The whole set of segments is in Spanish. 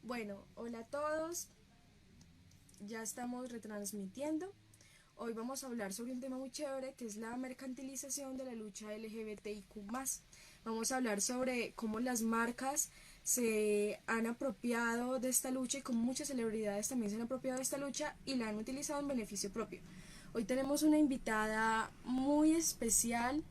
Bueno, hola a todos, ya estamos retransmitiendo. Hoy vamos a hablar sobre un tema muy chévere que es la mercantilización de la lucha LGBTIQ+. Vamos a hablar sobre cómo las marcas se han apropiado de esta lucha y cómo muchas celebridades también se han apropiado de esta lucha y la han utilizado en beneficio propio. Hoy tenemos una invitada muy especial.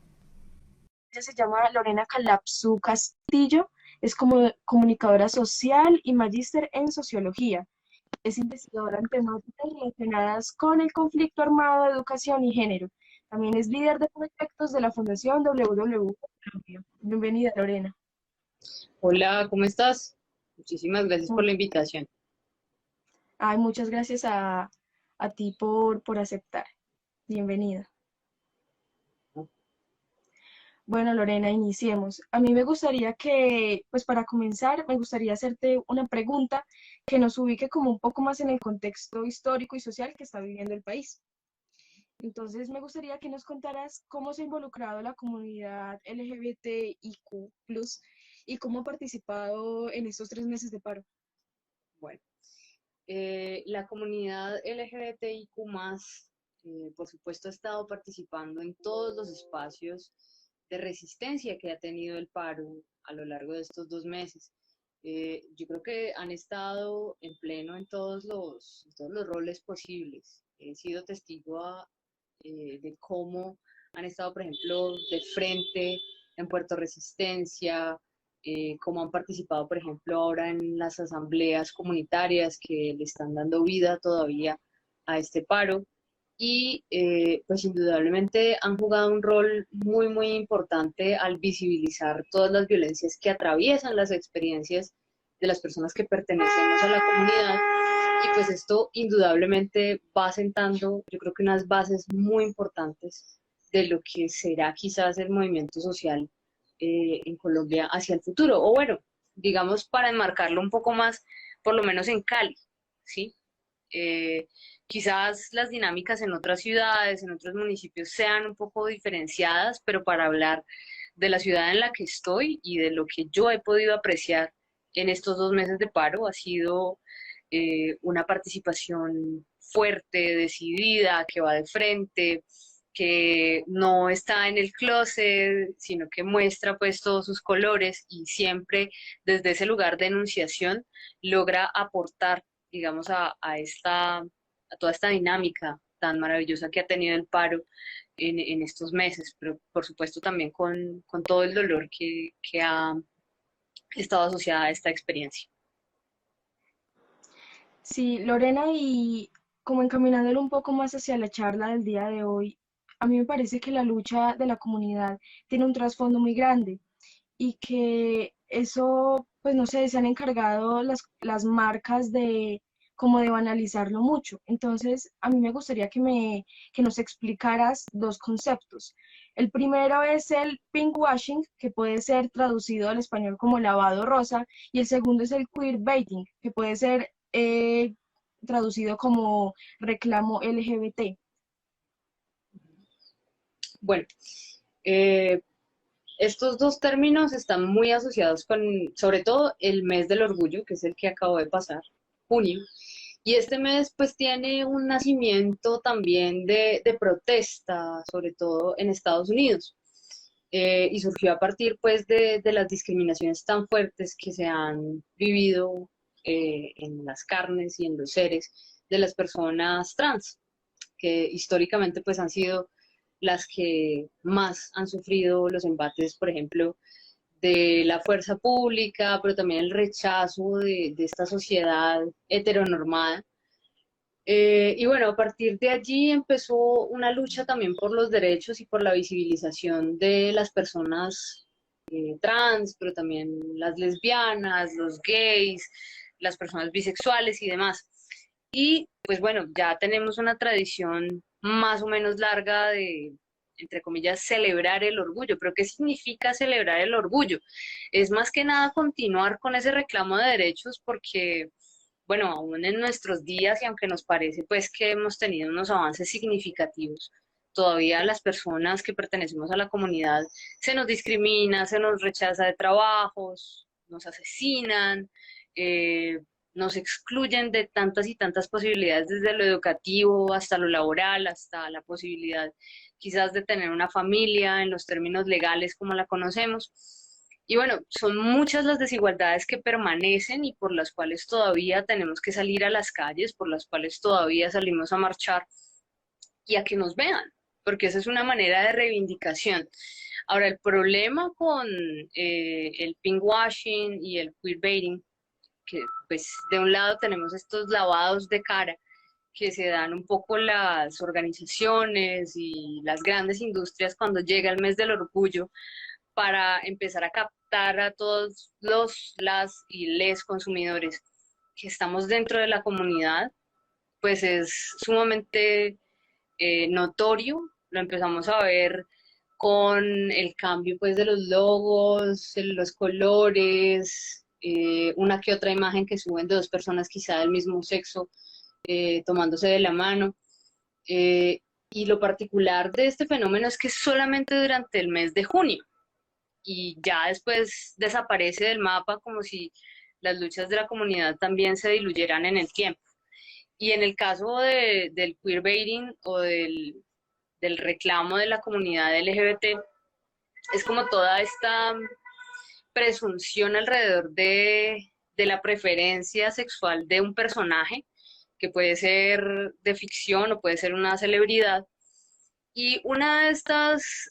Ella se llama Lorena Calapsú Castillo, es como comunicadora social y magíster en sociología. Es investigadora en temáticas relacionadas con el conflicto armado, educación y género. También es líder de proyectos de la Fundación WW Colombia. Bienvenida, Lorena. Hola, ¿cómo estás? Muchísimas gracias por la invitación. Ay, muchas gracias a ti por aceptar. Bienvenida. Bueno, Lorena, iniciemos. A mí me gustaría que, pues para comenzar, me gustaría hacerte una pregunta que nos ubique como un poco más en el contexto histórico y social que está viviendo el país. Entonces, me gustaría que nos contaras cómo se ha involucrado la comunidad LGBTIQ+, y cómo ha participado en estos 3 meses de paro. Bueno, la comunidad LGBTIQ+, por supuesto, ha estado participando en todos los espacios de resistencia que ha tenido el paro a lo largo de estos 2 meses. Yo creo que han estado en pleno en todos los roles posibles. He sido testigo de cómo han estado, por ejemplo, de frente en Puerto Resistencia, cómo han participado, por ejemplo, ahora en las asambleas comunitarias que le están dando vida todavía a este paro. Y pues indudablemente han jugado un rol muy, muy importante al visibilizar todas las violencias que atraviesan las experiencias de las personas que pertenecemos a la comunidad. Y pues esto indudablemente va sentando, yo creo que unas bases muy importantes de lo que será quizás el movimiento social en Colombia hacia el futuro. O bueno, digamos para enmarcarlo un poco más, por lo menos en Cali, ¿sí? Eh, Quizás las dinámicas en otras ciudades, en otros municipios sean un poco diferenciadas, pero para hablar de la ciudad en la que estoy y de lo que yo he podido apreciar en estos 2 meses de paro, ha sido una participación fuerte, decidida, que va de frente, que no está en el closet, sino que muestra pues todos sus colores y siempre desde ese lugar de enunciación logra aportar, digamos, a toda esta dinámica tan maravillosa que ha tenido el paro en estos meses, pero por supuesto también con todo el dolor que ha estado asociada a esta experiencia. Sí, Lorena, y como encaminándolo un poco más hacia la charla del día de hoy, a mí me parece que la lucha de la comunidad tiene un trasfondo muy grande y que eso, pues no sé, se han encargado las marcas de como de banalizarlo mucho. Entonces, a mí me gustaría que nos explicaras dos conceptos. El primero es el pinkwashing, que puede ser traducido al español como lavado rosa, y el segundo es el queerbaiting, que puede ser traducido como reclamo LGBT. Bueno, eh, estos dos términos están muy asociados con, sobre todo, el mes del orgullo, que es el que acabo de pasar, junio. Y este mes pues tiene un nacimiento también de protesta, sobre todo en Estados Unidos. Y surgió a partir pues de las discriminaciones tan fuertes que se han vivido en las carnes y en los seres de las personas trans, que históricamente pues han sido las que más han sufrido los embates, por ejemplo, de la fuerza pública, pero también el rechazo de esta sociedad heteronormada. Y bueno, a partir de allí empezó una lucha también por los derechos y por la visibilización de las personas trans, pero también las lesbianas, los gays, las personas bisexuales y demás. Y pues bueno, ya tenemos una tradición más o menos larga de, entre comillas, celebrar el orgullo. Pero ¿qué significa celebrar el orgullo? Es más que nada continuar con ese reclamo de derechos porque, bueno, aún en nuestros días y aunque nos parece pues que hemos tenido unos avances significativos, todavía las personas que pertenecemos a la comunidad se nos discrimina, se nos rechaza de trabajos, nos asesinan, nos excluyen de tantas y tantas posibilidades, desde lo educativo hasta lo laboral, hasta la posibilidad quizás de tener una familia en los términos legales como la conocemos. Y bueno, son muchas las desigualdades que permanecen y por las cuales todavía tenemos que salir a las calles, por las cuales todavía salimos a marchar y a que nos vean, porque esa es una manera de reivindicación. Ahora, el problema con el pinkwashing y el queerbaiting, que pues de un lado tenemos estos lavados de cara que se dan un poco las organizaciones y las grandes industrias cuando llega el mes del orgullo para empezar a captar a todos las y les consumidores que estamos dentro de la comunidad, pues es sumamente notorio. Lo empezamos a ver con el cambio pues de los logos, los colores, una que otra imagen que suben de dos personas quizá del mismo sexo tomándose de la mano. Y lo particular de este fenómeno es que solamente durante el mes de junio y ya después desaparece del mapa como si las luchas de la comunidad también se diluyeran en el tiempo. Y en el caso del queerbaiting o del reclamo de la comunidad LGBT, es como toda esta presunción alrededor de la preferencia sexual de un personaje, que puede ser de ficción o puede ser una celebridad. Y una de estas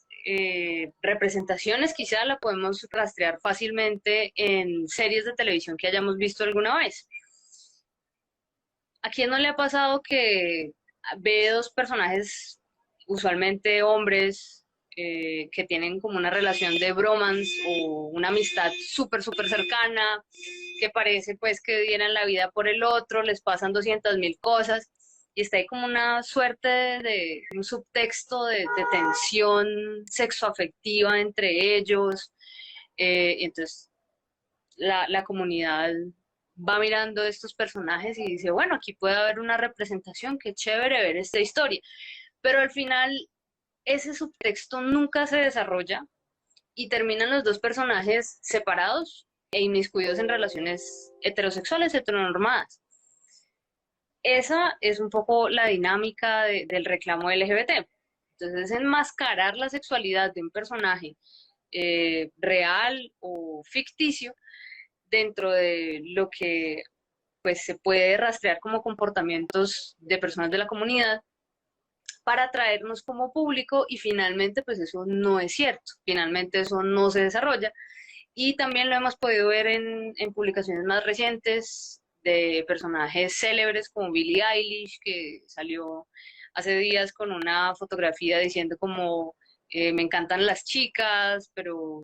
representaciones quizá la podemos rastrear fácilmente en series de televisión que hayamos visto alguna vez. ¿A quién no le ha pasado que ve dos personajes, usualmente hombres, que tienen como una relación de bromance o una amistad súper, súper cercana, que parece pues que dieran la vida por el otro, les pasan 200.000 cosas y está ahí como una suerte de un subtexto de tensión sexoafectiva entre ellos? Entonces la comunidad va mirando estos personajes y dice, bueno, aquí puede haber una representación, qué chévere ver esta historia. Pero al final ese subtexto nunca se desarrolla y terminan los dos personajes separados e inmiscuidos en relaciones heterosexuales, heteronormadas. Esa es un poco la dinámica del reclamo LGBT. Entonces, enmascarar la sexualidad de un personaje real o ficticio dentro de lo que pues se puede rastrear como comportamientos de personas de la comunidad para atraernos como público y finalmente pues eso no es cierto, finalmente eso no se desarrolla y también lo hemos podido ver en publicaciones más recientes de personajes célebres como Billie Eilish, que salió hace días con una fotografía diciendo como me encantan las chicas, pero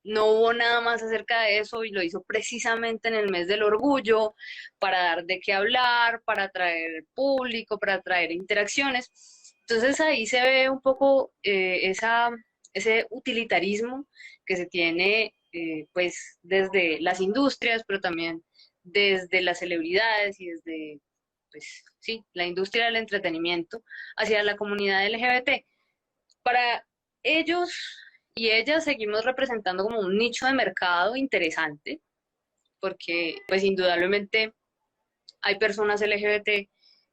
no hubo nada más acerca de eso y lo hizo precisamente en el mes del orgullo para dar de qué hablar, para atraer público, para atraer interacciones. Entonces ahí se ve un poco ese utilitarismo que se tiene pues desde las industrias, pero también desde las celebridades y desde pues sí, la industria del entretenimiento hacia la comunidad LGBT. Para ellos y ellas seguimos representando como un nicho de mercado interesante, porque pues indudablemente hay personas LGBT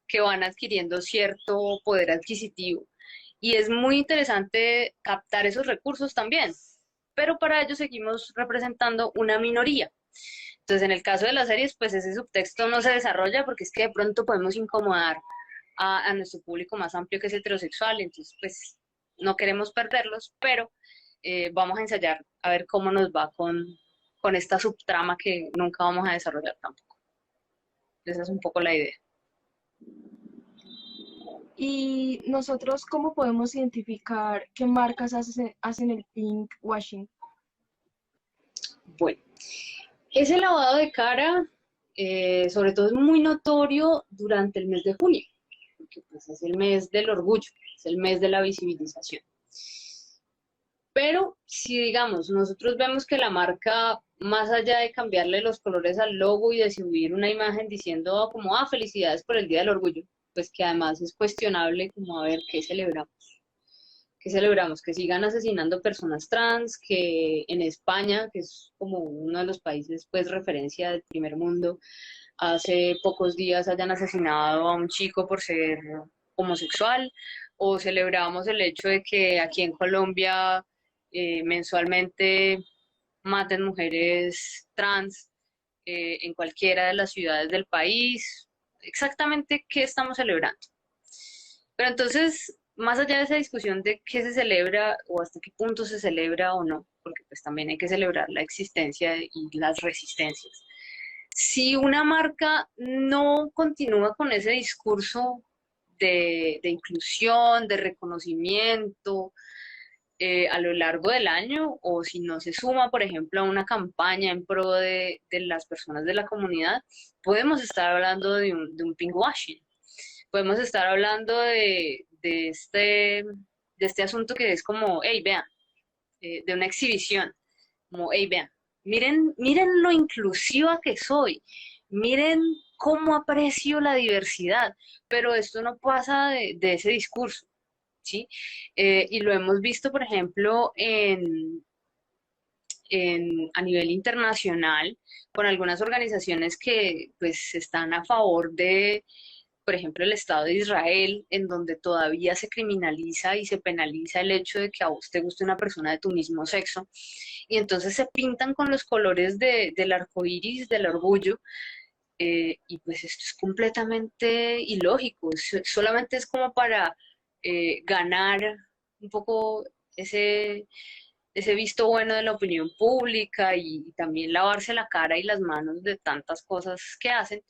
que van adquiriendo cierto poder adquisitivo y es muy interesante captar esos recursos también, pero para ello seguimos representando una minoría. Entonces, en el caso de las series, pues ese subtexto no se desarrolla porque es que de pronto podemos incomodar a nuestro público más amplio que es heterosexual, entonces pues no queremos perderlos, pero vamos a ensayar a ver cómo nos va con esta subtrama que nunca vamos a desarrollar tampoco. Esa es un poco la idea. Y nosotros, ¿cómo podemos identificar qué marcas hacen el pinkwashing? Bueno, ese lavado de cara, sobre todo es muy notorio durante el mes de junio, porque pues, es el mes del orgullo, es el mes de la visibilización. Pero si digamos, nosotros vemos que la marca, más allá de cambiarle los colores al logo y de subir una imagen diciendo como, felicidades por el Día del Orgullo, pues que además es cuestionable como a ver qué ¿Qué celebramos? Que sigan asesinando personas trans, que en España, que es como uno de los países pues referencia del primer mundo, hace pocos días hayan asesinado a un chico por ser homosexual, o celebramos el hecho de que aquí en Colombia mensualmente maten mujeres trans en cualquiera de las ciudades del país. Exactamente qué estamos celebrando. Pero entonces, más allá de esa discusión de qué se celebra o hasta qué punto se celebra o no, porque pues también hay que celebrar la existencia y las resistencias. Si una marca no continúa con ese discurso de inclusión, de reconocimiento, a lo largo del año, o si no se suma, por ejemplo, a una campaña en pro de las personas de la comunidad, podemos estar hablando de un pinkwashing. Podemos estar hablando de este asunto que es como, hey, vean, de una exhibición, como, hey, vean, miren lo inclusiva que soy, miren cómo aprecio la diversidad, pero esto no pasa de ese discurso. ¿Sí? Y lo hemos visto, por ejemplo, a nivel internacional, con algunas organizaciones que pues están a favor de, por ejemplo, el Estado de Israel, en donde todavía se criminaliza y se penaliza el hecho de que a vos te guste una persona de tu mismo sexo. Y entonces se pintan con los colores del arco iris, del orgullo, y pues esto es completamente ilógico, solamente es como para ganar un poco ese, ese visto bueno de la opinión pública y también lavarse la cara y las manos de tantas cosas que hacen,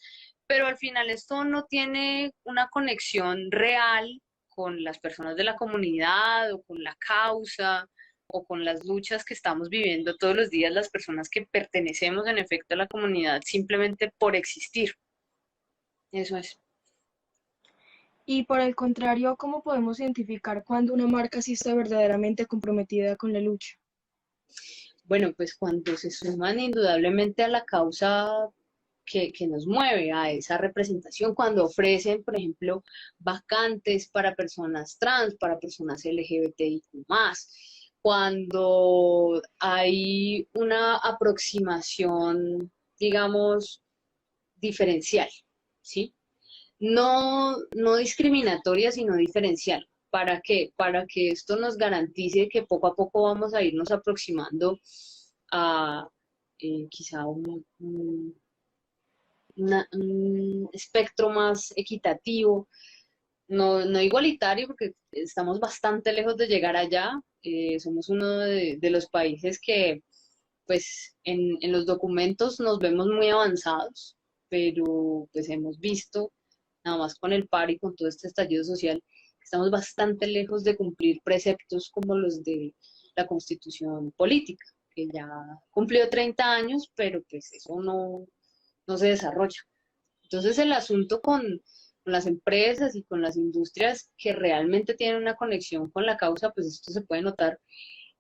pero al final esto no tiene una conexión real con las personas de la comunidad o con la causa o con las luchas que estamos viviendo todos los días las personas que pertenecemos en efecto a la comunidad simplemente por existir. Eso es. Y por el contrario, ¿cómo podemos identificar cuando una marca sí está verdaderamente comprometida con la lucha? Bueno, pues cuando se suman indudablemente a la causa que nos mueve, a esa representación, cuando ofrecen, por ejemplo, vacantes para personas trans, para personas LGBTIQ+, cuando hay una aproximación, digamos, diferencial, ¿sí? No discriminatoria, sino diferencial. ¿Para qué? Para que esto nos garantice que poco a poco vamos a irnos aproximando a quizá un espectro más equitativo, no igualitario, porque estamos bastante lejos de llegar allá. Somos uno de los países que, pues, en los documentos nos vemos muy avanzados, pero pues hemos visto, nada más con el paro y con todo este estallido social, que estamos bastante lejos de cumplir preceptos como los de la Constitución política, que ya cumplió 30 años, pero pues eso no se desarrolla. Entonces el asunto con las empresas y con las industrias que realmente tienen una conexión con la causa, pues esto se puede notar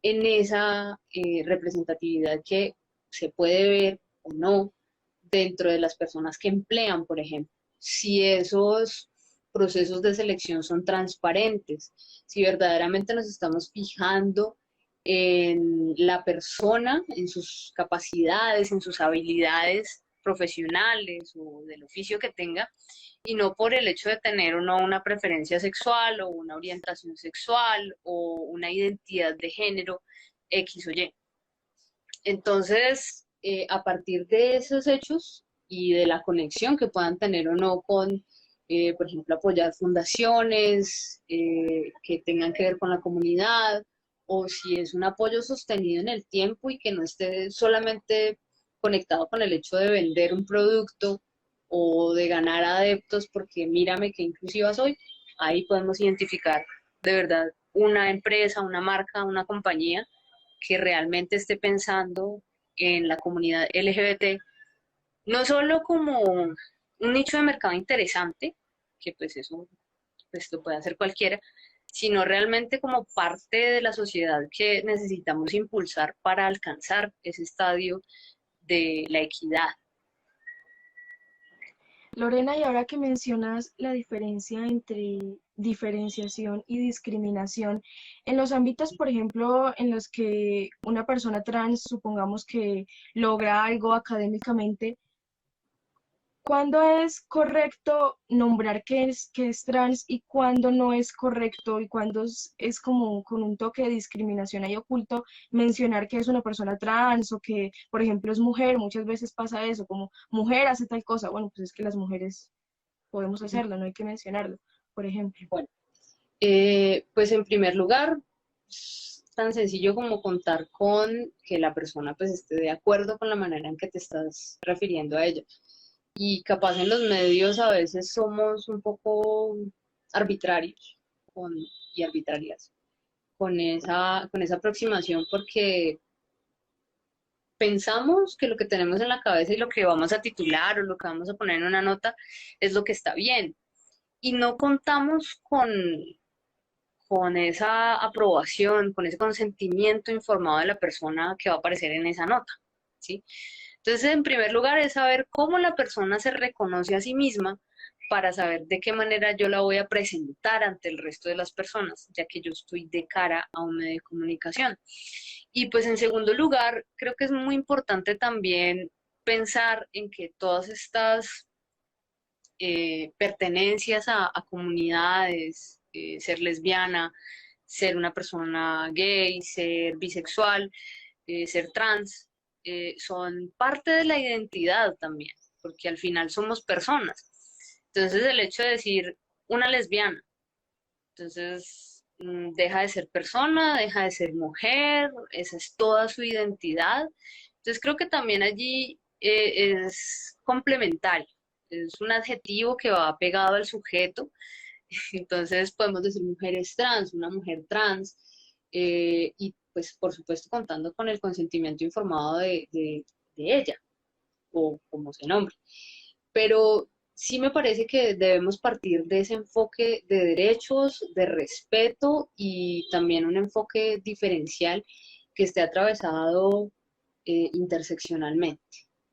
en esa representatividad que se puede ver o no dentro de las personas que emplean, por ejemplo. Si esos procesos de selección son transparentes, si verdaderamente nos estamos fijando en la persona, en sus capacidades, en sus habilidades profesionales o del oficio que tenga, y no por el hecho de tener o no una preferencia sexual o una orientación sexual o una identidad de género X o Y. Entonces, a partir de esos hechos y de la conexión que puedan tener o no con, por ejemplo, apoyar fundaciones que tengan que ver con la comunidad, o si es un apoyo sostenido en el tiempo y que no esté solamente conectado con el hecho de vender un producto o de ganar adeptos porque mírame qué inclusiva soy, ahí podemos identificar de verdad una empresa, una marca, una compañía que realmente esté pensando en la comunidad LGBT, no solo como un nicho de mercado interesante, que pues eso pues lo puede hacer cualquiera, sino realmente como parte de la sociedad que necesitamos impulsar para alcanzar ese estadio de la equidad. Lorena, y ahora que mencionas la diferencia entre diferenciación y discriminación en los ámbitos, por ejemplo, en los que una persona trans, supongamos que logra algo académicamente. ¿Cuándo es correcto nombrar que es trans y cuándo no es correcto y cuándo es como con un toque de discriminación ahí oculto mencionar que es una persona trans o que, por ejemplo, es mujer? Muchas veces pasa eso, como mujer hace tal cosa. Bueno, pues es que las mujeres podemos hacerlo, no hay que mencionarlo, por ejemplo. Bueno, pues en primer lugar, es tan sencillo como contar con que la persona pues esté de acuerdo con la manera en que te estás refiriendo a ella. Y capaz en los medios a veces somos un poco arbitrarios y arbitrarias con esa aproximación porque pensamos que lo que tenemos en la cabeza y lo que vamos a titular o lo que vamos a poner en una nota es lo que está bien. Y no contamos con esa aprobación, con ese consentimiento informado de la persona que va a aparecer en esa nota, ¿sí? Entonces, en primer lugar, es saber cómo la persona se reconoce a sí misma para saber de qué manera yo la voy a presentar ante el resto de las personas, ya que yo estoy de cara a un medio de comunicación. Y pues en segundo lugar, creo que es muy importante también pensar en que todas estas pertenencias a comunidades, ser lesbiana, ser una persona gay, ser bisexual, ser trans, son parte de la identidad también, porque al final somos personas. Entonces el hecho de decir una lesbiana, entonces deja de ser persona, deja de ser mujer, esa es toda su identidad. Entonces creo que también allí es complementario, es un adjetivo que va pegado al sujeto. Entonces podemos decir mujeres trans, una mujer trans, y pues por supuesto contando con el consentimiento informado de ella, o como se nombre. Pero sí me parece que debemos partir de ese enfoque de derechos, de respeto y también un enfoque diferencial que esté atravesado interseccionalmente,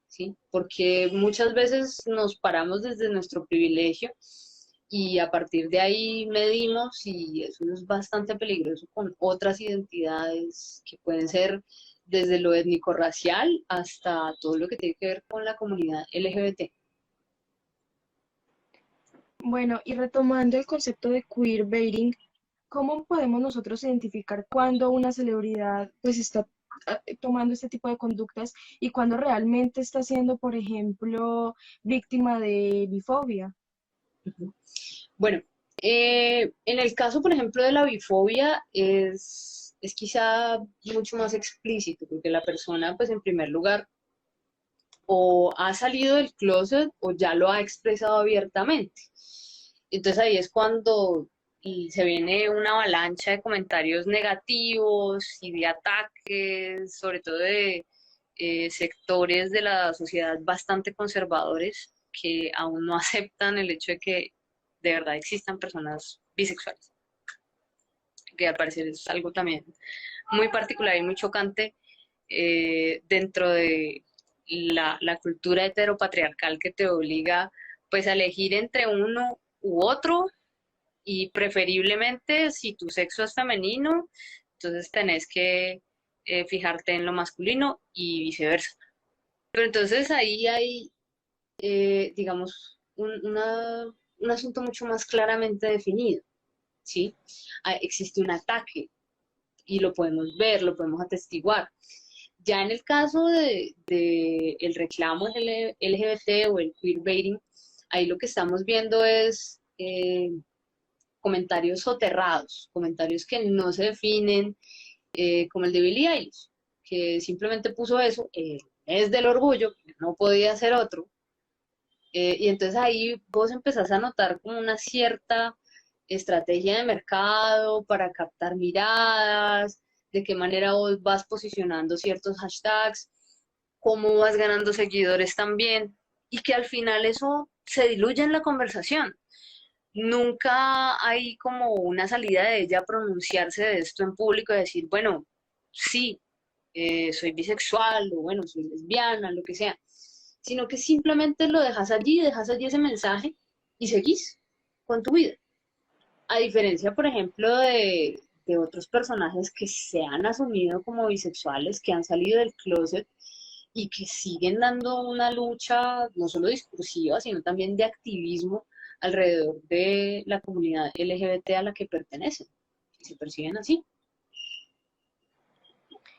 ¿sí? Porque muchas veces nos paramos desde nuestro privilegio y a partir de ahí medimos y eso es bastante peligroso con otras identidades que pueden ser desde lo étnico-racial hasta todo lo que tiene que ver con la comunidad LGBT. Bueno, y retomando el concepto de queerbaiting, ¿cómo podemos nosotros identificar cuándo una celebridad pues está tomando este tipo de conductas y cuándo realmente está siendo, por ejemplo, víctima de bifobia? Bueno, en el caso, por ejemplo, de la bifobia es quizá mucho más explícito, porque la persona, pues en primer lugar, o ha salido del closet o ya lo ha expresado abiertamente. Entonces ahí es cuando y se viene una avalancha de comentarios negativos y de ataques, sobre todo de sectores de la sociedad bastante conservadores que aún no aceptan el hecho de que de verdad existan personas bisexuales, que al parecer es algo también muy particular y muy chocante dentro de la cultura heteropatriarcal que te obliga pues a elegir entre uno u otro y preferiblemente si tu sexo es femenino, entonces tenés que fijarte en lo masculino y viceversa. Pero entonces ahí hay, digamos, un asunto mucho más claramente definido, ¿sí? Existe un ataque y lo podemos ver, lo podemos atestiguar. Ya en el caso de el reclamo LGBT o el queerbaiting, ahí lo que estamos viendo es comentarios soterrados, comentarios que no se definen, como el de Billie Eilish, que simplemente puso eso, es del orgullo, que no podía ser otro, y entonces ahí vos empezás a notar como una cierta estrategia de mercado para captar miradas, de qué manera vos vas posicionando ciertos hashtags, cómo vas ganando seguidores también, y que al final eso se diluye en la conversación. Nunca hay como una salida de ella a pronunciarse de esto en público y decir, bueno, sí, soy bisexual o bueno, soy lesbiana, lo que sea, sino que simplemente lo dejas allí ese mensaje y seguís con tu vida. A diferencia, por ejemplo, de otros personajes que se han asumido como bisexuales, que han salido del closet y que siguen dando una lucha no solo discursiva, sino también de activismo alrededor de la comunidad LGBT a la que pertenecen, y se perciben así.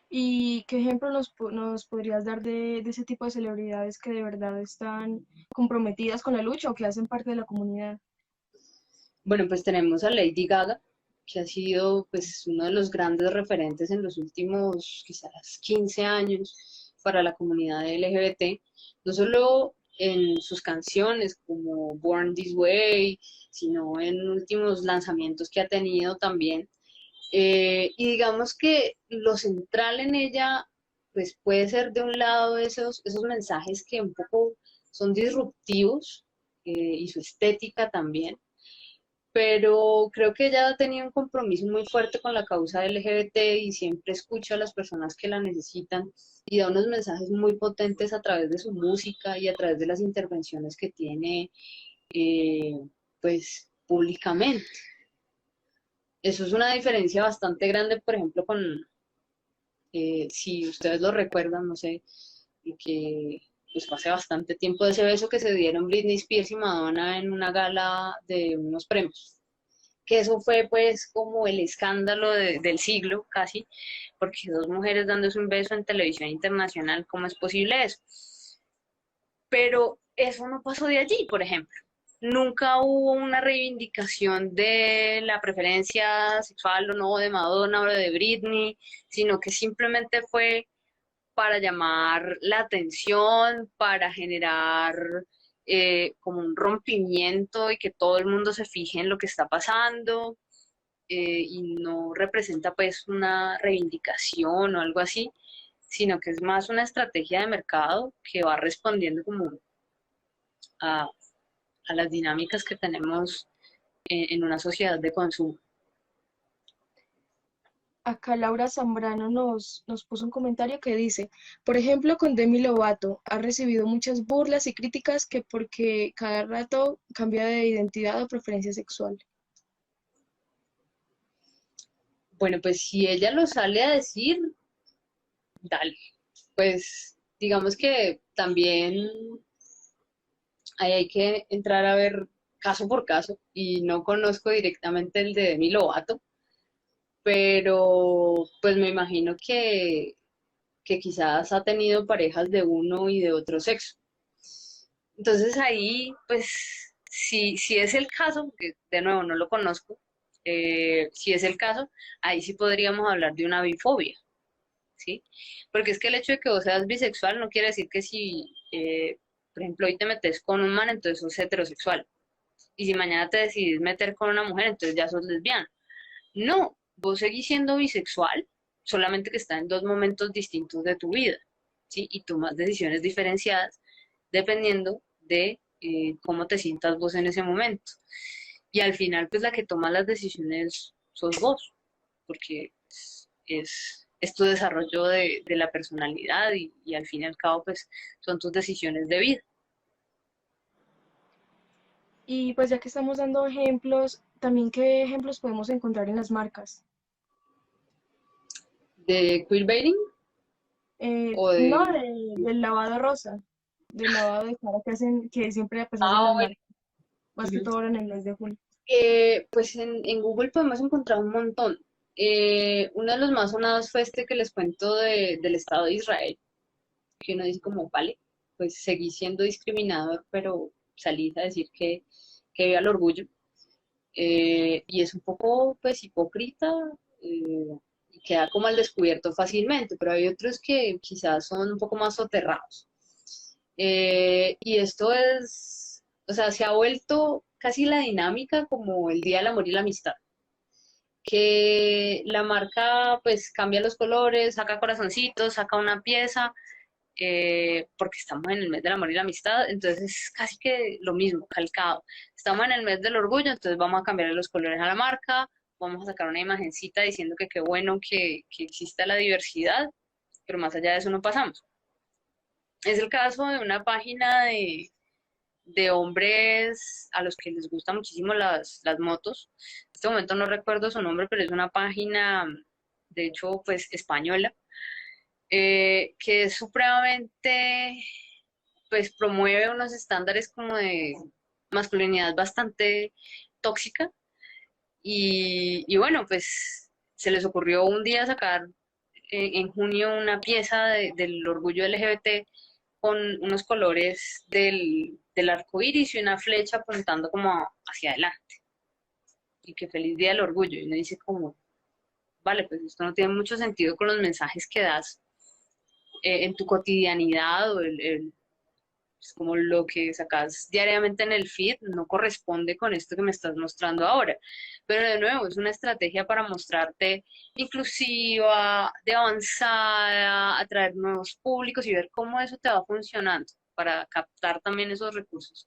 ¿Y qué ejemplo nos podrías dar de ese tipo de celebridades que de verdad están comprometidas con la lucha o que hacen parte de la comunidad? Bueno, pues tenemos a Lady Gaga, que ha sido pues uno de los grandes referentes en los últimos quizás 15 años para la comunidad LGBT, no solo en sus canciones como Born This Way, sino en últimos lanzamientos que ha tenido también. Y digamos que lo central en ella pues puede ser de un lado esos mensajes que un poco son disruptivos, y su estética también, pero creo que ella ha tenido un compromiso muy fuerte con la causa LGBT y siempre escucha a las personas que la necesitan y da unos mensajes muy potentes a través de su música y a través de las intervenciones que tiene, eh, pues públicamente. Eso es una diferencia bastante grande, por ejemplo, con, si ustedes lo recuerdan, no sé, y que pues fue hace bastante tiempo de ese beso que se dieron Britney Spears y Madonna en una gala de unos premios, que eso fue pues como el escándalo del siglo casi, porque dos mujeres dándose un beso en televisión internacional, ¿cómo es posible eso? Pero eso no pasó de allí, por ejemplo. Nunca hubo una reivindicación de la preferencia sexual o no de Madonna o de Britney, sino que simplemente fue para llamar la atención, para generar como un rompimiento y que todo el mundo se fije en lo que está pasando, y no representa pues una reivindicación o algo así, sino que es más una estrategia de mercado que va respondiendo como a, a las dinámicas que tenemos en una sociedad de consumo. Acá Laura Zambrano nos puso un comentario que dice, por ejemplo, con Demi Lovato ha recibido muchas burlas y críticas que porque cada rato cambia de identidad o preferencia sexual. Bueno, pues si ella lo sale a decir, dale. Pues digamos que también ahí hay que entrar a ver caso por caso y no conozco directamente el de Demi Lovato, pero pues me imagino que quizás ha tenido parejas de uno y de otro sexo. Entonces ahí, pues, si es el caso, que de nuevo no lo conozco, si es el caso, ahí sí podríamos hablar de una bifobia, ¿sí? Porque es que el hecho de que vos seas bisexual no quiere decir que si, por ejemplo, hoy te metes con un man, entonces sos heterosexual. Y si mañana te decidís meter con una mujer, entonces ya sos lesbiana. No, vos seguís siendo bisexual, solamente que está en dos momentos distintos de tu vida, ¿sí? Y tomas decisiones diferenciadas dependiendo de cómo te sientas vos en ese momento. Y al final, pues la que toma las decisiones sos vos, porque es tu desarrollo de la personalidad y al fin y al cabo, pues son tus decisiones de vida. Y pues ya que estamos dando ejemplos, también qué ejemplos podemos encontrar en las marcas. ¿De queerbaiting o No, de...? del lavado rosa, del lavado de cara que hacen, que siempre pues hacen Ah, las bueno. marcas, más que Ujú. todo ahora en el mes de julio. Pues en Google podemos encontrar un montón. Uno de los más sonados fue este que les cuento del Estado de Israel, que uno dice como, vale, pues seguí siendo discriminador, pero salís a decir que viva el orgullo. Y es un poco, pues, hipócrita, y queda como al descubierto fácilmente, pero hay otros que quizás son un poco más soterrados. Y esto es, o sea, se ha vuelto casi la dinámica como el Día del Amor y la Amistad, que la marca pues cambia los colores, saca corazoncitos, saca una pieza, porque estamos en el mes del amor y la amistad, entonces es casi que lo mismo, calcado. Estamos en el mes del orgullo, entonces vamos a cambiar los colores a la marca, vamos a sacar una imagencita diciendo que qué bueno que exista la diversidad, pero más allá de eso no pasamos. Es el caso de una página de hombres a los que les gustan muchísimo las motos. En este momento no recuerdo su nombre, pero es una página, de hecho, pues española, que es supremamente, pues promueve unos estándares como de masculinidad bastante tóxica. Y bueno, pues se les ocurrió un día sacar en junio una pieza del orgullo LGBT con unos colores del arco iris y una flecha apuntando como hacia adelante. Y que feliz día del orgullo. Y uno dice como, vale, pues esto no tiene mucho sentido con los mensajes que das en tu cotidianidad o es como lo que sacas diariamente en el feed no corresponde con esto que me estás mostrando ahora. Pero de nuevo, es una estrategia para mostrarte inclusiva, de avanzada, atraer nuevos públicos y ver cómo eso te va funcionando para captar también esos recursos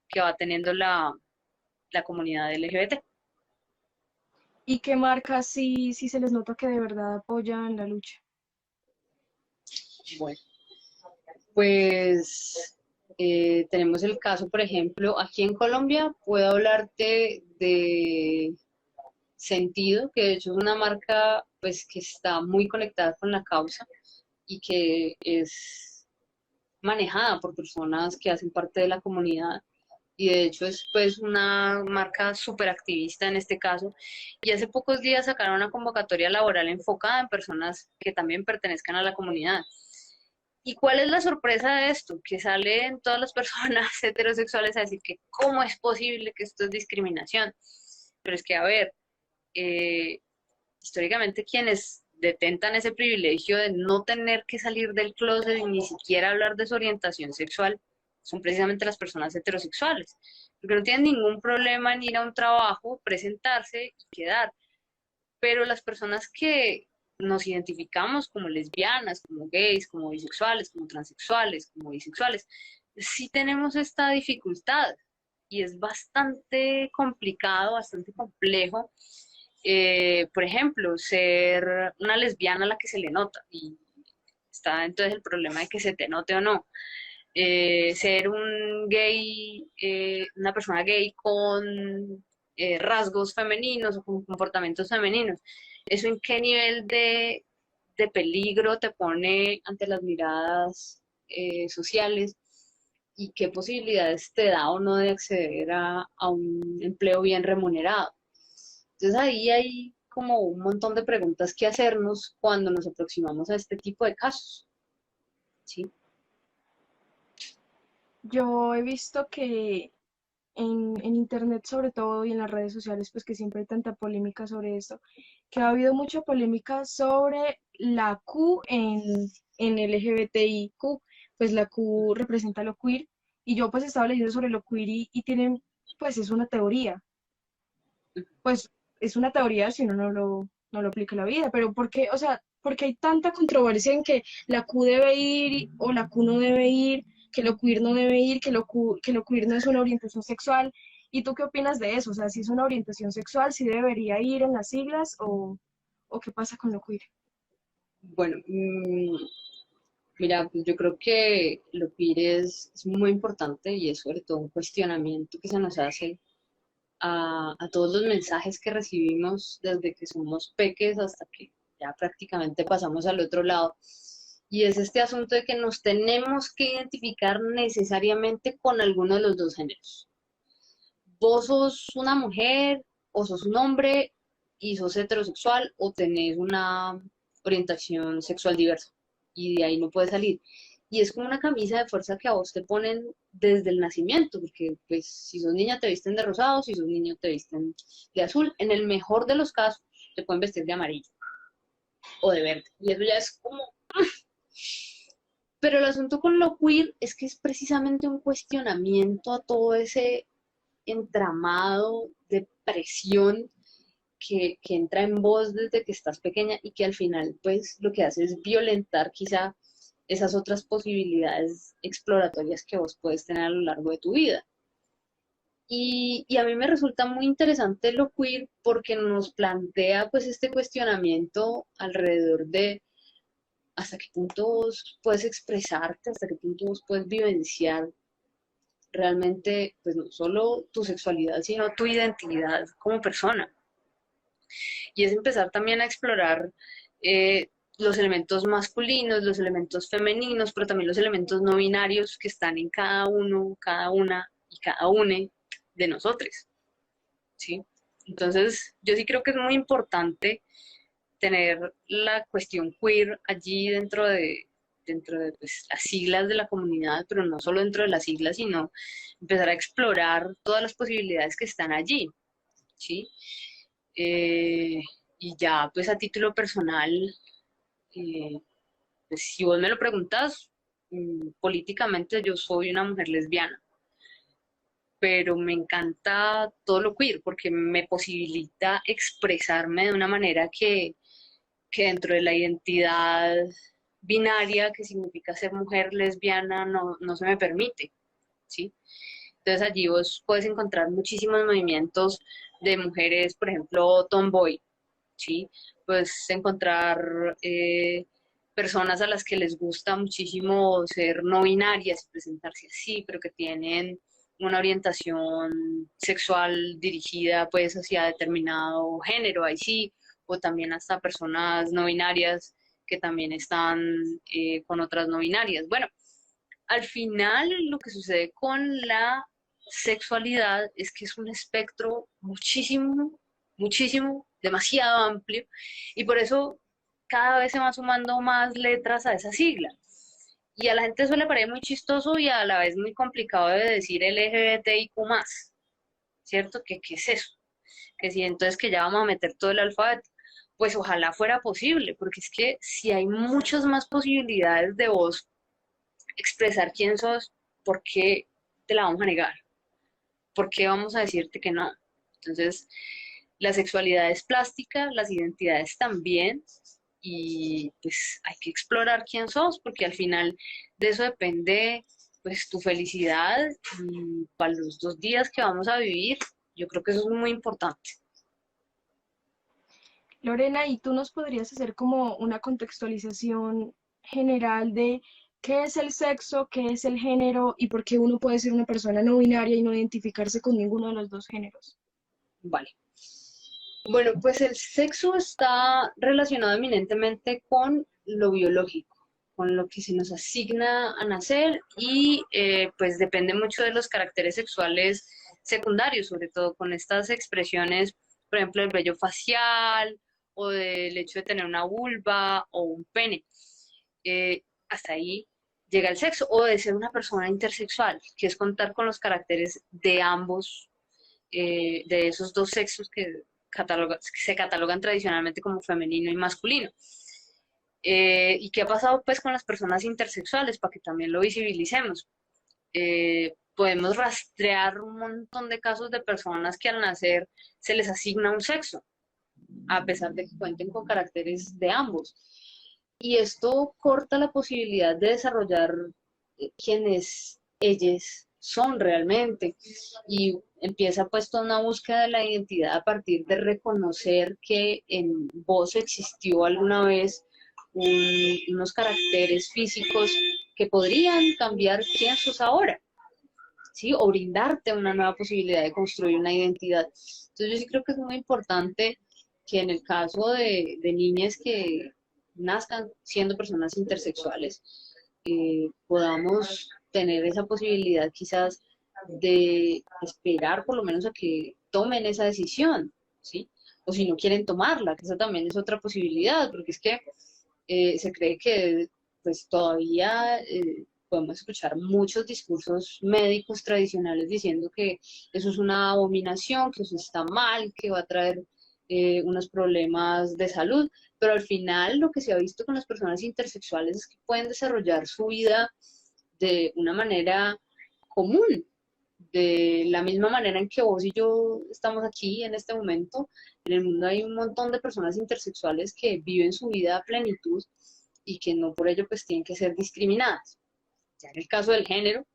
que va teniendo la comunidad LGBT. ¿Y qué marcas sí se les nota que de verdad apoyan la lucha? Bueno, pues tenemos el caso, por ejemplo, aquí en Colombia, puedo hablarte de Sentido, que de hecho es una marca pues que está muy conectada con la causa y que es manejada por personas que hacen parte de la comunidad y de hecho es pues una marca súper activista en este caso y hace pocos días sacaron una convocatoria laboral enfocada en personas que también pertenezcan a la comunidad. ¿Y cuál es la sorpresa de esto? Que salen todas las personas heterosexuales a decir que cómo es posible que esto es discriminación. Pero es que, a ver, eh, históricamente quienes detentan ese privilegio de no tener que salir del closet y ni siquiera hablar de su orientación sexual son precisamente las personas heterosexuales, porque no tienen ningún problema en ir a un trabajo, presentarse y quedar. Pero las personas que nos identificamos como lesbianas, como gays, como bisexuales, como transexuales, como bisexuales, sí tenemos esta dificultad y es bastante complicado, bastante complejo. Por ejemplo, ser una lesbiana a la que se le nota y está entonces el problema de que se te note o no. Ser un gay, una persona gay con rasgos femeninos o con comportamientos femeninos. ¿Eso en qué nivel de peligro te pone ante las miradas sociales y qué posibilidades te da o no de acceder a un empleo bien remunerado? Entonces ahí hay como un montón de preguntas que hacernos cuando nos aproximamos a este tipo de casos. ¿Sí? Yo he visto que en internet sobre todo y en las redes sociales, pues que siempre hay tanta polémica sobre esto, que ha habido mucha polémica sobre la Q en LGBTIQ, pues la Q representa lo queer, y yo pues estaba leyendo sobre lo queer y tienen, pues es una teoría, pues es una teoría si uno no lo aplica en la vida, pero ¿por qué? O sea, porque hay tanta controversia en que la Q debe ir o la Q no debe ir, que lo queer no debe ir, que lo queer no es una orientación sexual. ¿Y tú qué opinas de eso? O sea, si es una orientación sexual, si debería ir en las siglas o qué pasa con lo queer. Bueno, mira, pues yo creo que lo queer es muy importante y es sobre todo un cuestionamiento que se nos hace a todos los mensajes que recibimos desde que somos peques hasta que ya prácticamente pasamos al otro lado. Y es este asunto de que nos tenemos que identificar necesariamente con alguno de los dos géneros. Vos sos una mujer o sos un hombre y sos heterosexual o tenés una orientación sexual diversa y de ahí no puedes salir. Y es como una camisa de fuerza que a vos te ponen desde el nacimiento, porque pues si sos niña te visten de rosado, si sos niño te visten de azul. En el mejor de los casos te pueden vestir de amarillo o de verde. Y eso ya es como... Pero el asunto con lo queer es que es precisamente un cuestionamiento a todo ese entramado de presión que entra en vos desde que estás pequeña y que al final pues lo que hace es violentar quizá esas otras posibilidades exploratorias que vos puedes tener a lo largo de tu vida. Y a mí me resulta muy interesante lo queer porque nos plantea pues este cuestionamiento alrededor de hasta qué punto vos puedes expresarte, hasta qué punto vos puedes vivenciar realmente, pues no solo tu sexualidad, sino tu identidad como persona. Y es empezar también a explorar los elementos masculinos, los elementos femeninos, pero también los elementos no binarios que están en cada uno, cada una y cada une de nosotros, ¿sí? Entonces, yo sí creo que es muy importante tener la cuestión queer allí dentro de pues, las siglas de la comunidad, pero no solo dentro de las siglas, sino empezar a explorar todas las posibilidades que están allí, ¿sí? Eh, y ya, pues a título personal, eh, pues, si vos me lo preguntas, políticamente yo soy una mujer lesbiana, pero me encanta todo lo queer porque me posibilita expresarme de una manera que dentro de la identidad binaria, que significa ser mujer lesbiana, no se me permite, ¿sí? Entonces allí vos puedes encontrar muchísimos movimientos de mujeres, por ejemplo, tomboy, ¿sí? Puedes encontrar personas a las que les gusta muchísimo ser no binarias, presentarse así, pero que tienen una orientación sexual dirigida pues hacia determinado género, ahí sí, o también hasta personas no binarias que también están con otras no binarias. Bueno, al final lo que sucede con la sexualidad es que es un espectro muchísimo, muchísimo, demasiado amplio y por eso cada vez se van sumando más letras a esa sigla. Y a la gente eso le parece muy chistoso y a la vez muy complicado de decir LGBTIQ+, ¿cierto? ¿Qué es eso? Que si entonces que ya vamos a meter todo el alfabeto. Pues ojalá fuera posible, porque es que si hay muchas más posibilidades de vos expresar quién sos, ¿por qué te la vamos a negar? ¿Por qué vamos a decirte que no? Entonces, la sexualidad es plástica, las identidades también, y pues hay que explorar quién sos, porque al final de eso depende pues tu felicidad y para los 2 días que vamos a vivir, yo creo que eso es muy importante. Lorena, ¿y tú nos podrías hacer como una contextualización general de qué es el sexo, qué es el género y por qué uno puede ser una persona no binaria y no identificarse con ninguno de los dos géneros? Vale. Bueno, pues el sexo está relacionado eminentemente con lo biológico, con lo que se nos asigna a nacer y pues depende mucho de los caracteres sexuales secundarios, sobre todo con estas expresiones, por ejemplo, el vello facial o del hecho de tener una vulva o un pene. Hasta ahí llega el sexo o de ser una persona intersexual, que es contar con los caracteres de ambos de esos dos sexos que se catalogan tradicionalmente como femenino y masculino. ¿Y qué ha pasado pues con las personas intersexuales? Para que también lo visibilicemos. Podemos rastrear un montón de casos de personas que al nacer se les asigna un sexo, a pesar de que cuenten con caracteres de ambos. Y esto corta la posibilidad de desarrollar quienes ellos son realmente. Y empieza pues toda una búsqueda de la identidad a partir de reconocer que en vos existió alguna vez unos caracteres físicos que podrían cambiar quién sos ahora, ¿sí? O brindarte una nueva posibilidad de construir una identidad. Entonces yo sí creo que es muy importante que en el caso de niñas que nazcan siendo personas intersexuales, podamos tener esa posibilidad quizás de esperar por lo menos a que tomen esa decisión, ¿sí? O si no quieren tomarla, que esa también es otra posibilidad, porque es que se cree que pues todavía podemos escuchar muchos discursos médicos tradicionales diciendo que eso es una abominación, que eso está mal, que va a traer unos problemas de salud, pero al final lo que se ha visto con las personas intersexuales es que pueden desarrollar su vida de una manera común, de la misma manera en que vos y yo estamos aquí en este momento. En el mundo hay un montón de personas intersexuales que viven su vida a plenitud y que no por ello pues tienen que ser discriminadas. Ya en el caso del género,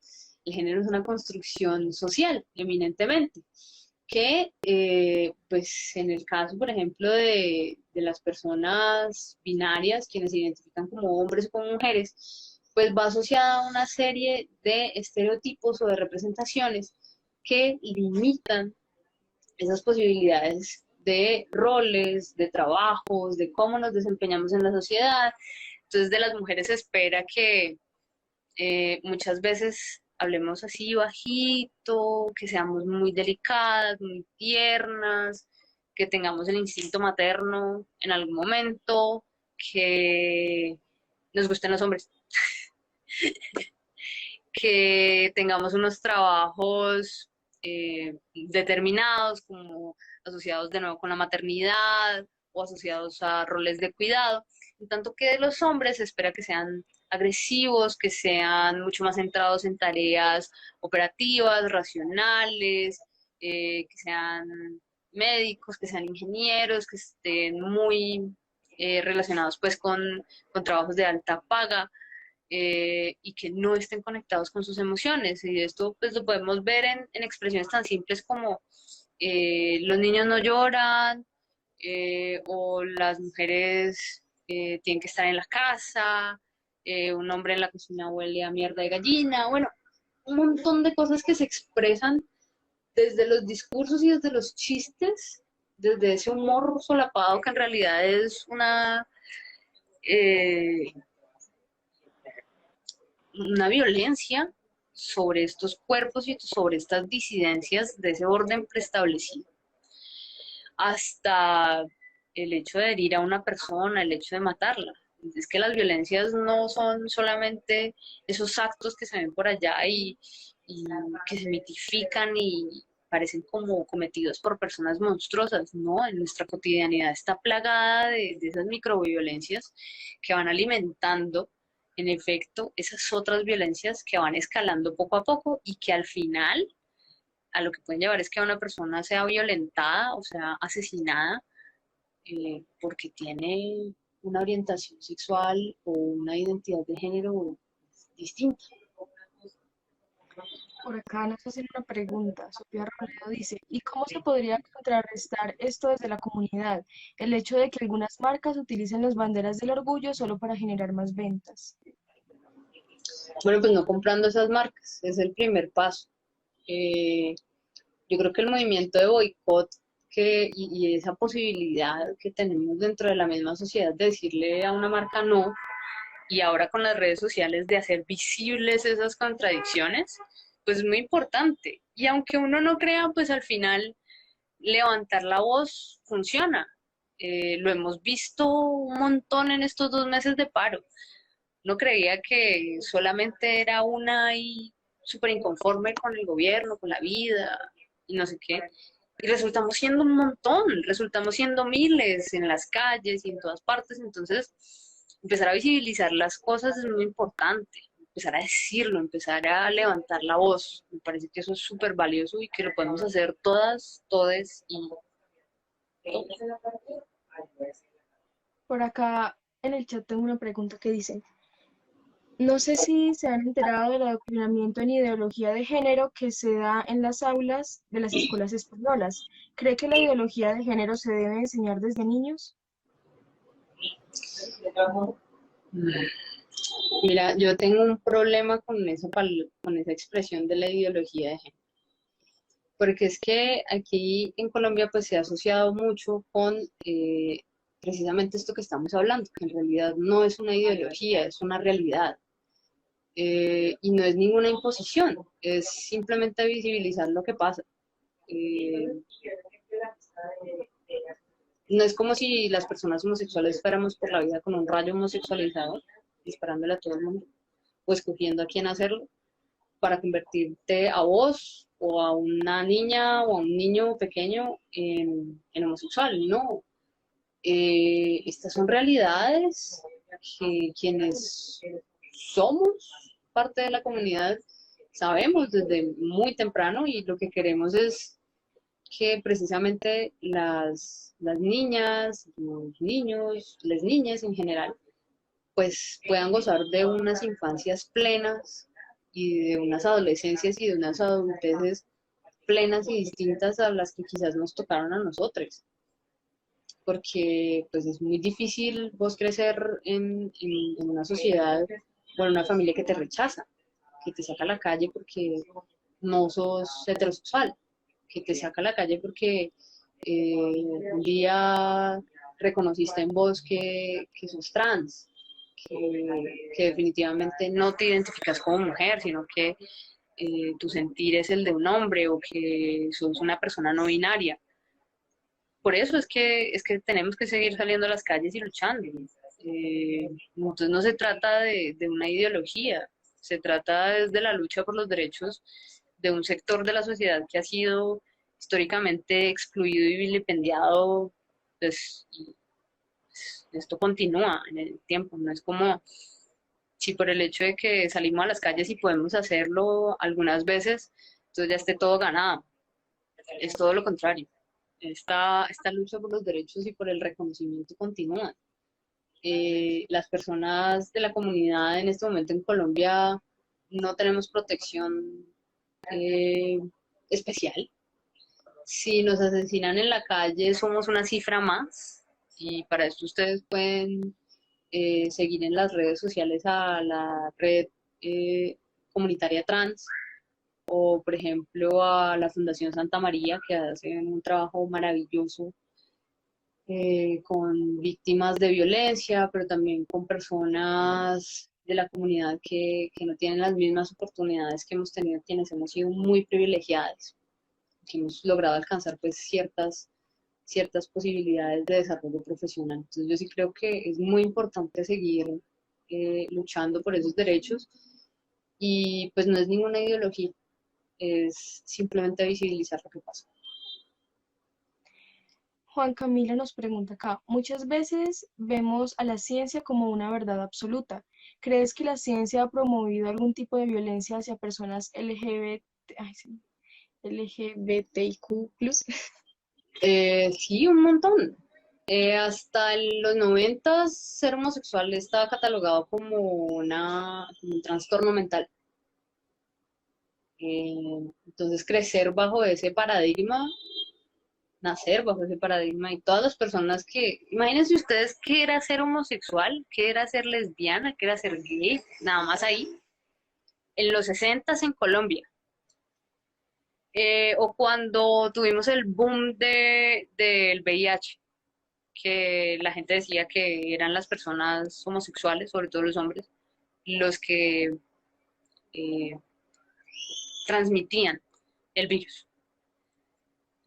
el género es una construcción social, eminentemente, que pues en el caso, por ejemplo, de las personas binarias, quienes se identifican como hombres o como mujeres, pues va asociada a una serie de estereotipos o de representaciones que limitan esas posibilidades de roles, de trabajos, de cómo nos desempeñamos en la sociedad. Entonces de las mujeres se espera que muchas veces hablemos así bajito, que seamos muy delicadas, muy tiernas, que tengamos el instinto materno en algún momento, que nos gusten los hombres, que tengamos unos trabajos determinados, como asociados de nuevo con la maternidad o asociados a roles de cuidado, en tanto que de los hombres se espera que sean agresivos, que sean mucho más centrados en tareas operativas, racionales, que sean médicos, que sean ingenieros, que estén muy relacionados pues con trabajos de alta paga, y que no estén conectados con sus emociones. Y esto pues lo podemos ver en expresiones tan simples como los niños no lloran, o las mujeres tienen que estar en la casa, un hombre en la cocina huele a mierda de gallina, bueno, un montón de cosas que se expresan desde los discursos y desde los chistes, desde ese humor solapado que en realidad es eh, una violencia sobre estos cuerpos y sobre estas disidencias de ese orden preestablecido, hasta el hecho de herir a una persona, el hecho de matarla. Es que las violencias no son solamente esos actos que se ven por allá y que se mitifican y parecen como cometidos por personas monstruosas, no, en nuestra cotidianidad está plagada de esas microviolencias que van alimentando, en efecto, esas otras violencias que van escalando poco a poco y que al final a lo que pueden llevar es que una persona sea violentada o sea asesinada, porque tiene una orientación sexual o una identidad de género distinta. Por acá nos hacen una pregunta. Sofía Robledo dice, ¿y cómo se podría contrarrestar esto desde la comunidad? El hecho de que algunas marcas utilicen las banderas del orgullo solo para generar más ventas. Bueno, pues no comprando esas marcas, es el primer paso. Eh, yo creo que el movimiento de boicot y esa posibilidad que tenemos dentro de la misma sociedad de decirle a una marca no, y ahora con las redes sociales de hacer visibles esas contradicciones, pues es muy importante. Y aunque uno no crea, pues al final levantar la voz funciona. Lo hemos visto un montón en estos 2 meses de paro. No creía que solamente era una y súper inconforme con el gobierno, con la vida y no sé qué. Y resultamos siendo un montón, resultamos siendo miles en las calles y en todas partes. Entonces, empezar a visibilizar las cosas es muy importante. Empezar a decirlo, empezar a levantar la voz. Me parece que eso es súper valioso y que lo podemos hacer todas, todes y Por acá en el chat tengo una pregunta que dice, no sé si se han enterado del adoctrinamiento en ideología de género que se da en las aulas de las escuelas españolas. ¿Cree que la ideología de género se debe enseñar desde niños? Mira, yo tengo un problema con con esa expresión de la ideología de género, porque es que aquí en Colombia pues se ha asociado mucho con precisamente esto que estamos hablando, que en realidad no es una ideología, es una realidad, y no es ninguna imposición, es simplemente visibilizar lo que pasa. Eh, no es como si las personas homosexuales fuéramos por la vida con un rayo homosexualizado disparándole a todo el mundo o escogiendo a quién hacerlo para convertirte a vos o a una niña o a un niño pequeño en homosexual. No, estas son realidades que quienes somos parte de la comunidad sabemos desde muy temprano y lo que queremos es que precisamente las niñas, los niños, las niñas en general, pues puedan gozar de unas infancias plenas y de unas adolescencias y de unas adulteces plenas y distintas a las que quizás nos tocaron a nosotros, porque pues es muy difícil vos crecer en una sociedad bueno, una familia que te rechaza, que te saca a la calle porque no sos heterosexual, que te saca a la calle porque un día reconociste en vos que sos trans, que definitivamente no te identificas como mujer, sino que tu sentir es el de un hombre o que sos una persona no binaria. Por eso es que tenemos que seguir saliendo a las calles y luchando. Entonces no se trata de una ideología, se trata desde la lucha por los derechos de un sector de la sociedad que ha sido históricamente excluido y vilipendiado, pues esto continúa en el tiempo, no es como si por el hecho de que salimos a las calles y podemos hacerlo algunas veces, entonces ya esté todo ganado, es todo lo contrario. Esta lucha por los derechos y por el reconocimiento continúa. Las personas de la comunidad en este momento en Colombia no tenemos protección eh, especial. Si nos asesinan en la calle, somos una cifra más. Y para esto ustedes pueden seguir en las redes sociales a la red eh, comunitaria trans o, por ejemplo, a la Fundación Santa María, que hacen un trabajo maravilloso con víctimas de violencia, pero también con personas de la comunidad que no tienen las mismas oportunidades que hemos tenido quienes hemos sido muy privilegiadas, que hemos logrado alcanzar pues ciertas posibilidades de desarrollo profesional. Entonces yo sí creo que es muy importante seguir luchando por esos derechos y pues no es ninguna ideología, es simplemente visibilizar lo que pasa. Juan Camilo nos pregunta acá, muchas veces vemos a la ciencia como una verdad absoluta. ¿Crees que la ciencia ha promovido algún tipo de violencia hacia personas LGBT, ay, sí, LGBTIQ+? Sí, un montón. Hasta en los 90 ser homosexual estaba catalogado como, como un trastorno mental. Entonces crecer bajo ese paradigma, nacer bajo ese paradigma y todas las personas que, imagínense ustedes qué era ser homosexual, qué era ser lesbiana, qué era ser gay, nada más ahí, en los 60 en Colombia. O cuando tuvimos el boom del VIH, que la gente decía que eran las personas homosexuales, sobre todo los hombres, los que eh, transmitían el virus.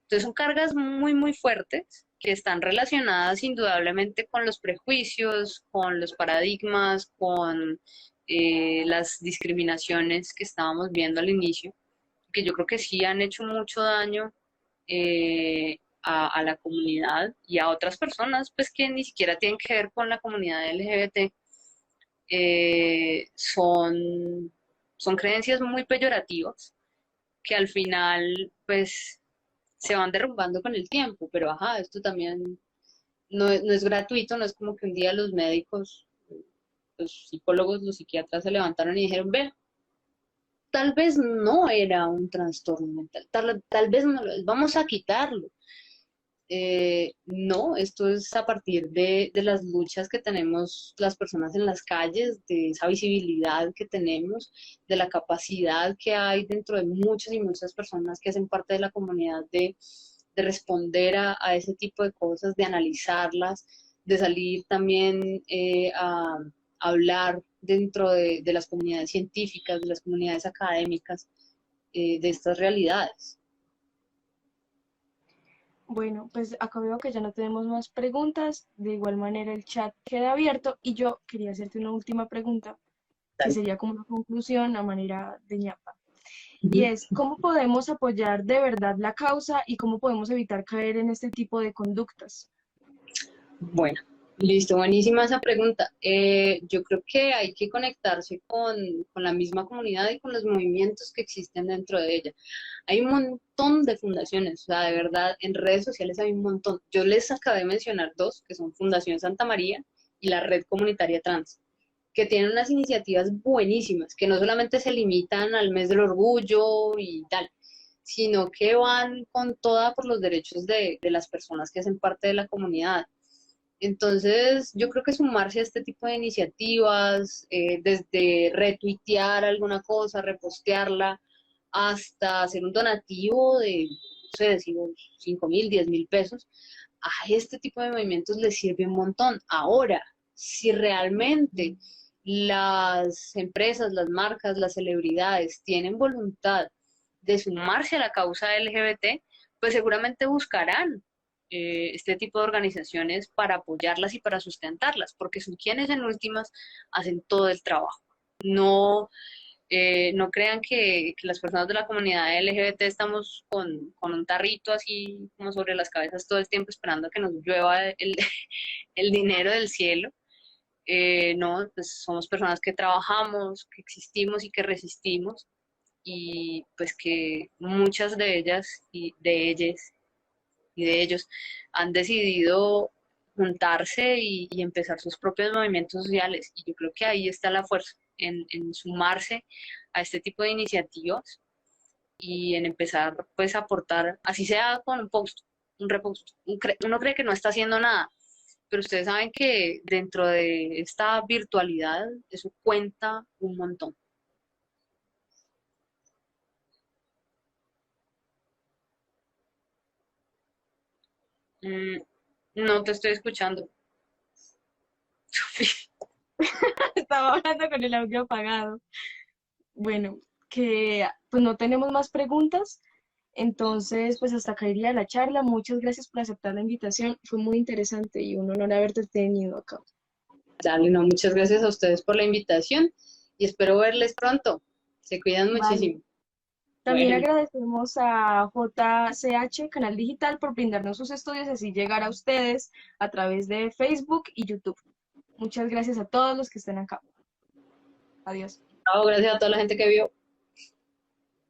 Entonces son cargas muy, muy fuertes que están relacionadas indudablemente con los prejuicios, con los paradigmas, con las discriminaciones que estábamos viendo al inicio, que yo creo que sí han hecho mucho daño a la comunidad y a otras personas, pues que ni siquiera tienen que ver con la comunidad LGBT. Son creencias muy peyorativas que al final, pues, se van derrumbando con el tiempo, pero ajá, esto también no es gratuito, no es como que un día los médicos, los psicólogos, los psiquiatras se levantaron y dijeron, ve, tal vez no era un trastorno mental, tal vez no lo es, vamos a quitarlo. No, esto es a partir de las luchas que tenemos las personas en las calles, de esa visibilidad que tenemos, de la capacidad que hay dentro de muchas y muchas personas que hacen parte de la comunidad de responder a ese tipo de cosas, de analizarlas, de salir también a hablar dentro de las comunidades científicas, de las comunidades académicas, de estas realidades. Bueno, pues acá veo que ya no tenemos más preguntas. De igual manera, el chat queda abierto y yo quería hacerte una última pregunta, que sería como una conclusión a manera de ñapa. Y es, ¿cómo podemos apoyar de verdad la causa y cómo podemos evitar caer en este tipo de conductas? Bueno, listo, buenísima esa pregunta. Yo creo que hay que conectarse con la misma comunidad y con los movimientos que existen dentro de ella. Hay un montón de fundaciones, o sea, de verdad, en redes sociales hay un montón. Yo les acabé de mencionar dos, que son Fundación Santa María y la Red Comunitaria Trans, que tienen unas iniciativas buenísimas, que no solamente se limitan al mes del orgullo y tal, sino que van con toda por los derechos de las personas que hacen parte de la comunidad. Entonces, yo creo que sumarse a este tipo de iniciativas, desde retuitear alguna cosa, repostearla, hasta hacer un donativo de, no sé, decimos 5.000, 10.000 pesos, a este tipo de movimientos les sirve un montón. Ahora, si realmente las empresas, las marcas, las celebridades tienen voluntad de sumarse a la causa LGBT, pues seguramente buscarán este tipo de organizaciones para apoyarlas y para sustentarlas, porque son quienes en últimas hacen todo el trabajo. No, no crean que las personas de la comunidad LGBT estamos con un tarrito así como sobre las cabezas todo el tiempo esperando a que nos llueva el dinero del cielo. No, pues somos personas que trabajamos, que existimos y que resistimos, y pues que muchas de ellas y de ellos han decidido juntarse y empezar sus propios movimientos sociales. Y yo creo que ahí está la fuerza, en sumarse a este tipo de iniciativas y en empezar pues a aportar, así sea con un post, un repost. Uno cree que no está haciendo nada, pero ustedes saben que dentro de esta virtualidad eso cuenta un montón. Mm, no te estoy escuchando. Estaba hablando con el audio apagado. Bueno, que pues no tenemos más preguntas, entonces pues hasta acá iría la charla. Muchas gracias por aceptar la invitación, fue muy interesante y un honor haberte tenido acá. Dale, no, muchas gracias a ustedes por la invitación y espero verles pronto. Se cuidan Vale. muchísimo. También Bueno, agradecemos a JCH, Canal Digital, por brindarnos sus estudios y así llegar a ustedes a través de Facebook y YouTube. Muchas gracias a todos los que estén acá. Adiós. chao, gracias a toda la gente que vio.